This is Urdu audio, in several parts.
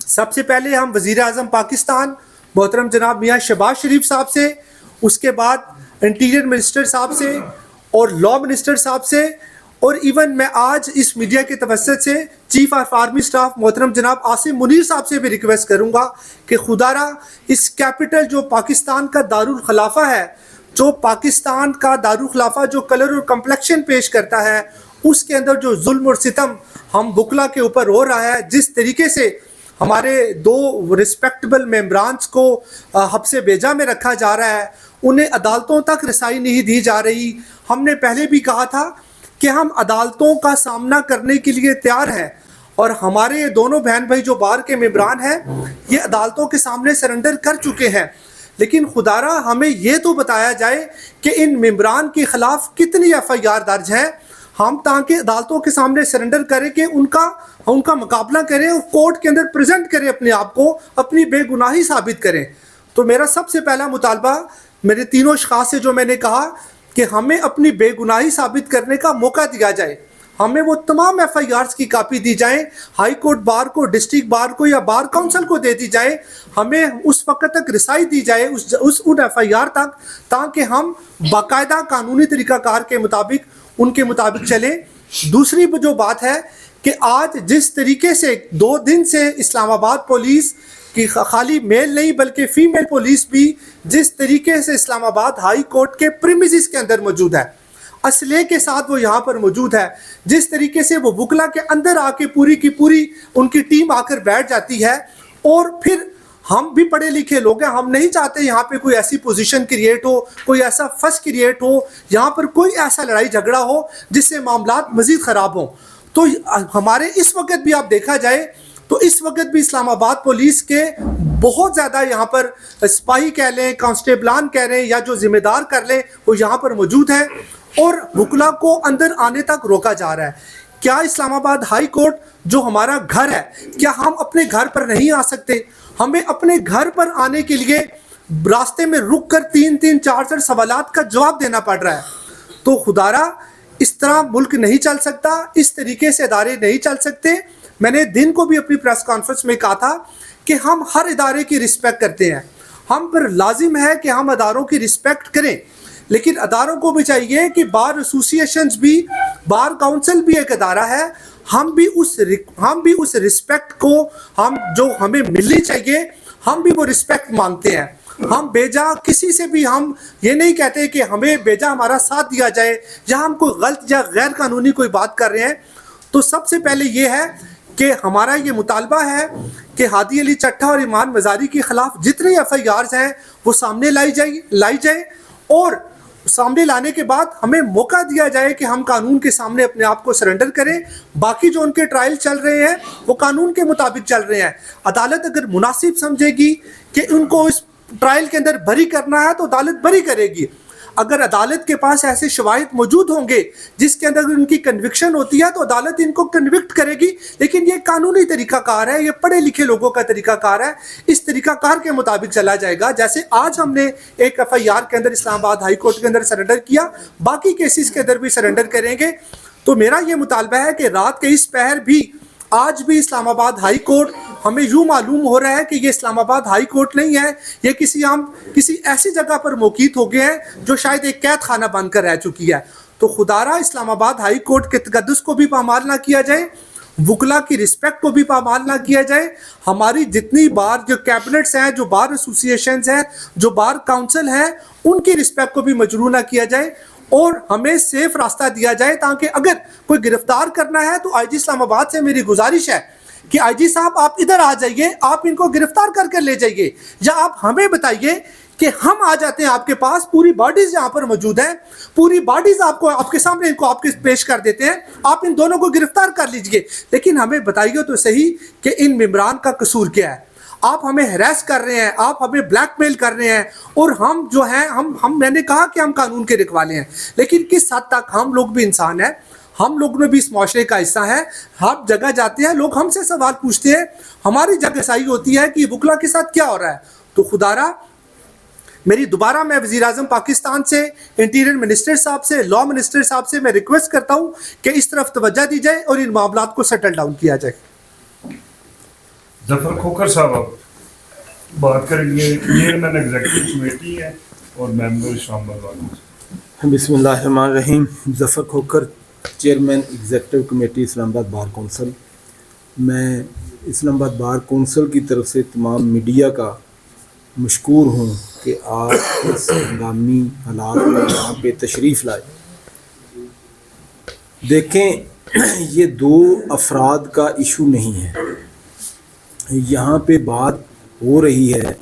سب سے پہلے ہم وزیر اعظم پاکستان محترم جناب میاں شہباز شریف صاحب سے، اس کے بعد انٹیریئر منسٹر صاحب سے اور لا منسٹر صاحب سے، اور ایون میں آج اس میڈیا کے توسط سے چیف آف آرمی سٹاف محترم جناب عاصم منیر صاحب سے بھی ریکویسٹ کروں گا کہ خدا را اس کیپٹل جو پاکستان کا دارالخلافہ ہے، جو پاکستان کا دارالخلافہ جو کلر اور کمپلیکشن پیش کرتا ہے، اس کے اندر جو ظلم اور ستم ہم وکلا کے اوپر ہو رہا ہے، جس طریقے سے ہمارے 2 ریسپیکٹبل ممبرانز کو حبس بیجا میں رکھا جا رہا ہے، انہیں عدالتوں تک رسائی نہیں دی جا رہی۔ ہم نے پہلے بھی کہا تھا کہ ہم عدالتوں کا سامنا کرنے کے لیے تیار ہیں، اور ہمارے یہ دونوں بہن بھائی جو بار کے ممبران ہیں یہ عدالتوں کے سامنے سرنڈر کر چکے ہیں، لیکن خدا را ہمیں یہ تو بتایا جائے کہ ان ممبران کے خلاف کتنی FIR درج ہے، ہم تاکہ عدالتوں کے سامنے سرنڈر کریں کہ ان کا مقابلہ کریں اور کورٹ کے اندر پریزنٹ کریں اپنے آپ کو، اپنی بے گناہی ثابت کریں۔ تو میرا سب سے پہلا مطالبہ میرے تینوں اشخاص سے جو میں نے کہا کہ ہمیں اپنی بے گناہی ثابت کرنے کا موقع دیا جائے، ہمیں وہ تمام FIRs کی کاپی دی جائیں، ہائی کورٹ بار کو، ڈسٹرکٹ بار کو یا بار کونسل کو دے دی جائے، ہمیں اس وقت تک رسائی دی جائے ان FIR تک، تاکہ ہم باقاعدہ قانونی طریقہ کار کے مطابق ان کے مطابق چلیں۔ دوسری جو بات ہے کہ آج جس طریقے سے 2 دن سے اسلام آباد پولیس کی خالی میل نہیں بلکہ فیمیل پولیس بھی جس طریقے سے اسلام آباد ہائی کورٹ کے پریمیسز کے اندر موجود ہے، اسلحے کے ساتھ وہ یہاں پر موجود ہے، جس طریقے سے وہ وکلا کے اندر آ کے پوری کی پوری ان کی ٹیم آ کر بیٹھ جاتی ہے، اور پھر ہم بھی پڑھے لکھے لوگ ہیں، ہم نہیں چاہتے یہاں پہ کوئی ایسی پوزیشن کریٹ ہو، کوئی ایسا فس کریٹ ہو، یہاں پر کوئی ایسا لڑائی جھگڑا ہو جس سے معاملات مزید خراب ہوں۔ تو ہمارے اس وقت بھی آپ دیکھا جائے تو اس وقت بھی اسلام آباد پولیس کے بہت زیادہ یہاں پر سپاہی کہہ لیں، کانسٹیبلان کہہ لیں یا جو ذمہ دار کر لیں، وہ یہاں پر موجود ہیں اور وکلا کو اندر آنے تک روکا جا رہا ہے۔ کیا اسلام آباد ہائی کورٹ جو ہمارا گھر ہے، کیا ہم اپنے گھر پر نہیں آ سکتے؟ ہمیں اپنے گھر پر آنے کے لیے راستے میں رک کر 3 4 سوالات کا جواب دینا پڑ رہا ہے۔ تو خدا را اس طرح ملک نہیں چل سکتا، اس طریقے سے ادارے نہیں چل سکتے۔ میں نے دن کو بھی اپنی پریس کانفرنس میں کہا تھا کہ ہم ہر ادارے کی رسپیکٹ کرتے ہیں، ہم پر لازم ہے کہ ہم اداروں کی رسپیکٹ کریں، لیکن اداروں کو بھی چاہیے کہ بار ایسوسیشنز بھی، بار کاؤنسل بھی ایک ادارہ ہے، ہم بھی اس رسپیکٹ کو جو ہمیں ملنی چاہیے، ہم بھی وہ رسپیکٹ مانگتے ہیں۔ ہم بیجا کسی سے بھی ہم یہ نہیں کہتے کہ ہمیں بیجا ہمارا ساتھ دیا جائے یا ہم کوئی غلط یا غیر قانونی کوئی بات کر رہے ہیں۔ تو سب سے پہلے یہ ہے کہ ہمارا یہ مطالبہ ہے کہ ہادی علی چٹھا اور ایمان مزاری کے خلاف جتنے FIRs ہیں وہ سامنے لائی جائے، اور سامنے لانے کے بعد ہمیں موقع دیا جائے کہ ہم قانون کے سامنے اپنے آپ کو سرنڈر کریں۔ باقی جو ان کے ٹرائل چل رہے ہیں وہ قانون کے مطابق چل رہے ہیں، عدالت اگر مناسب سمجھے گی کہ ان کو اس ٹرائل کے اندر بری کرنا ہے تو عدالت بری کرے گی۔ اگر عدالت کے پاس ایسے شواہد موجود ہوں گے جس کے اندر ان کی کنوکشن ہوتی ہے تو عدالت ان کو کنوکٹ کرے گی، لیکن یہ قانونی طریقہ کار ہے، یہ پڑھے لکھے لوگوں کا طریقہ کار ہے، اس طریقہ کار کے مطابق چلا جائے گا۔ جیسے آج ہم نے ایک FIR کے اندر اسلام آباد ہائی کورٹ کے اندر سرنڈر کیا، باقی کیسز کے اندر بھی سرنڈر کریں گے۔ تو میرا یہ مطالبہ ہے کہ رات کے اس پہر بھی آج بھی اسلام آباد ہائی کورٹ، ہمیں یوں معلوم ہو رہا ہے کہ یہ اسلام آباد ہائی کورٹ نہیں ہے، یہ کسی ایسی جگہ پر موقعیت ہو گئے ہیں جو شاید ایک قید خانہ بن کر رہ چکی ہے۔ تو خدا را اسلام آباد ہائی کورٹ کے تقدس کو بھی پامال نہ کیا جائے، وکلا کی رسپیکٹ کو بھی پامال نہ کیا جائے، ہماری جتنی بار جو کیبنٹس ہیں، جو بار ایسوسیشنز ہیں، جو بار کاؤنسل ہے، ان کی رسپیکٹ کو بھی مجروح نہ کیا جائے، اور ہمیں سیف راستہ دیا جائے تاکہ اگر کوئی گرفتار کرنا ہے تو آئی جی اسلام آباد سے میری گزارش ہے کہ آئی جی صاحب آپ ادھر آ جائیے، آپ ان کو گرفتار کر کے لے جائیے، یا آپ ہمیں بتائیے کہ ہم آ جاتے ہیں آپ کے پاس، پوری باڈیز یہاں پر موجود ہیں، پوری باڈیز آپ کے سامنے ان کو آپ کے پیش کر دیتے ہیں، آپ ان دونوں کو گرفتار کر لیجئے، لیکن ہمیں بتائیے تو صحیح کہ ان ممبران کا قصور کیا ہے۔ آپ ہمیں ہراس کر رہے ہیں، آپ ہمیں بلیک میل کر رہے ہیں، اور ہم جو ہیں میں نے کہا کہ ہم قانون کے رکھوالے ہیں، لیکن کس حد تک ہم لوگ بھی انسان ہیں، ہم لوگ میں بھی اس معاشرے کا حصہ ہے۔ ہر جگہ جاتے ہیں لوگ ہم سے سوال پوچھتے ہیں، ہماری جگہ سائی ہوتی ہے کہ یہ وکلا کے ساتھ کیا ہو رہا ہے۔ تو خدا را میری دوبارہ میں وزیر اعظم پاکستان سے، انٹیریئر منسٹر صاحب سے، لا منسٹر صاحب سے میں ریکویسٹ کرتا ہوں کہ اس طرف توجہ دی جائے اور ان معاملات کو سیٹل ڈاؤن کیا جائے۔ ظفر کھوکر صاحب آپ بات کریں گے، چیئرمین ایگزیکٹو کمیٹی ہیں اور ممبر اسلام آباد بار کونسل۔ بسم اللہ الرحمن الرحیم۔ ظفر کھوکر، چیئرمین ایگزیکٹو کمیٹی اسلام آباد بار کونسل۔ میں اسلام آباد بار کونسل کی طرف سے تمام میڈیا کا مشکور ہوں کہ آپ اس ہنگامی حالات میں یہاں پہ تشریف لائے۔ دیکھیں، یہ دو افراد کا ایشو نہیں ہے، یہاں پہ بات ہو رہی ہے،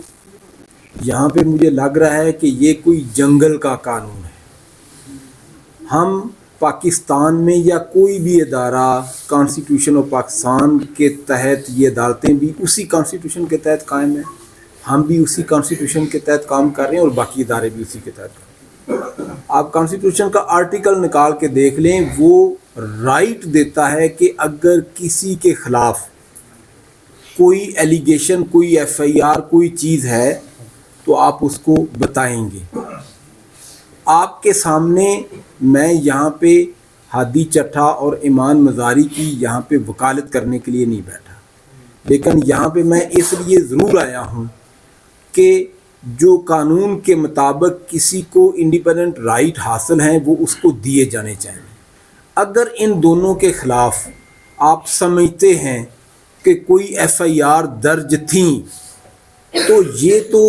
یہاں پہ مجھے لگ رہا ہے کہ یہ کوئی جنگل کا قانون ہے۔ ہم پاکستان میں یا کوئی بھی ادارہ کانسٹیٹیوشن آف پاکستان کے تحت، یہ عدالتیں بھی اسی کانسٹیٹیوشن کے تحت قائم ہیں، ہم بھی اسی کانسٹیٹیوشن کے تحت کام کر رہے ہیں اور باقی ادارے بھی اسی کے تحت کر رہے ہیں۔ آپ کانسٹیٹیوشن کا آرٹیکل نکال کے دیکھ لیں، وہ رائٹ دیتا ہے کہ اگر کسی کے خلاف کوئی ایلیگیشن، کوئی ایف آئی آر، کوئی چیز ہے تو آپ اس کو بتائیں گے۔ آپ کے سامنے میں یہاں پہ ہادی چٹھا اور ایمان مزاری کی یہاں پہ وکالت کرنے کے لیے نہیں بیٹھا، لیکن یہاں پہ میں اس لیے ضرور آیا ہوں کہ جو قانون کے مطابق کسی کو انڈیپینڈنٹ رائٹ حاصل ہیں وہ اس کو دیے جانے چاہیے۔ اگر ان دونوں کے خلاف آپ سمجھتے ہیں کہ کوئی ایف آئی آر درج تھیں تو یہ تو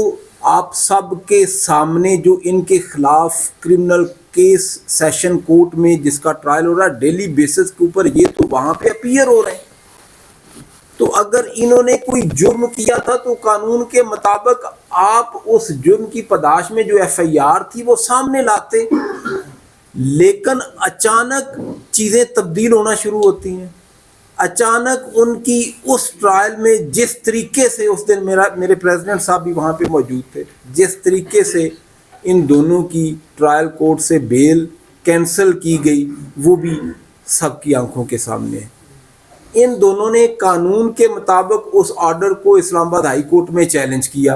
آپ سب کے سامنے جو ان کے خلاف کرمنل کیس سیشن کورٹ میں جس کا ٹرائل ہو رہا ہے ڈیلی بیسس کے اوپر، یہ تو وہاں پہ اپیئر ہو رہے ہیں۔ تو اگر انہوں نے کوئی جرم کیا تھا تو قانون کے مطابق آپ اس جرم کی پاداش میں جو ایف آئی آر تھی وہ سامنے لاتے، لیکن اچانک چیزیں تبدیل ہونا شروع ہوتی ہیں۔ اچانک ان کی اس ٹرائل میں جس طریقے سے اس دن میرے پریزیڈنٹ صاحب بھی وہاں پہ موجود تھے، جس طریقے سے ان دونوں کی ٹرائل کورٹ سے بیل کینسل کی گئی وہ بھی سب کی آنکھوں کے سامنے ہے۔ ان دونوں نے قانون کے مطابق اس آرڈر کو اسلام آباد ہائی کورٹ میں چیلنج کیا،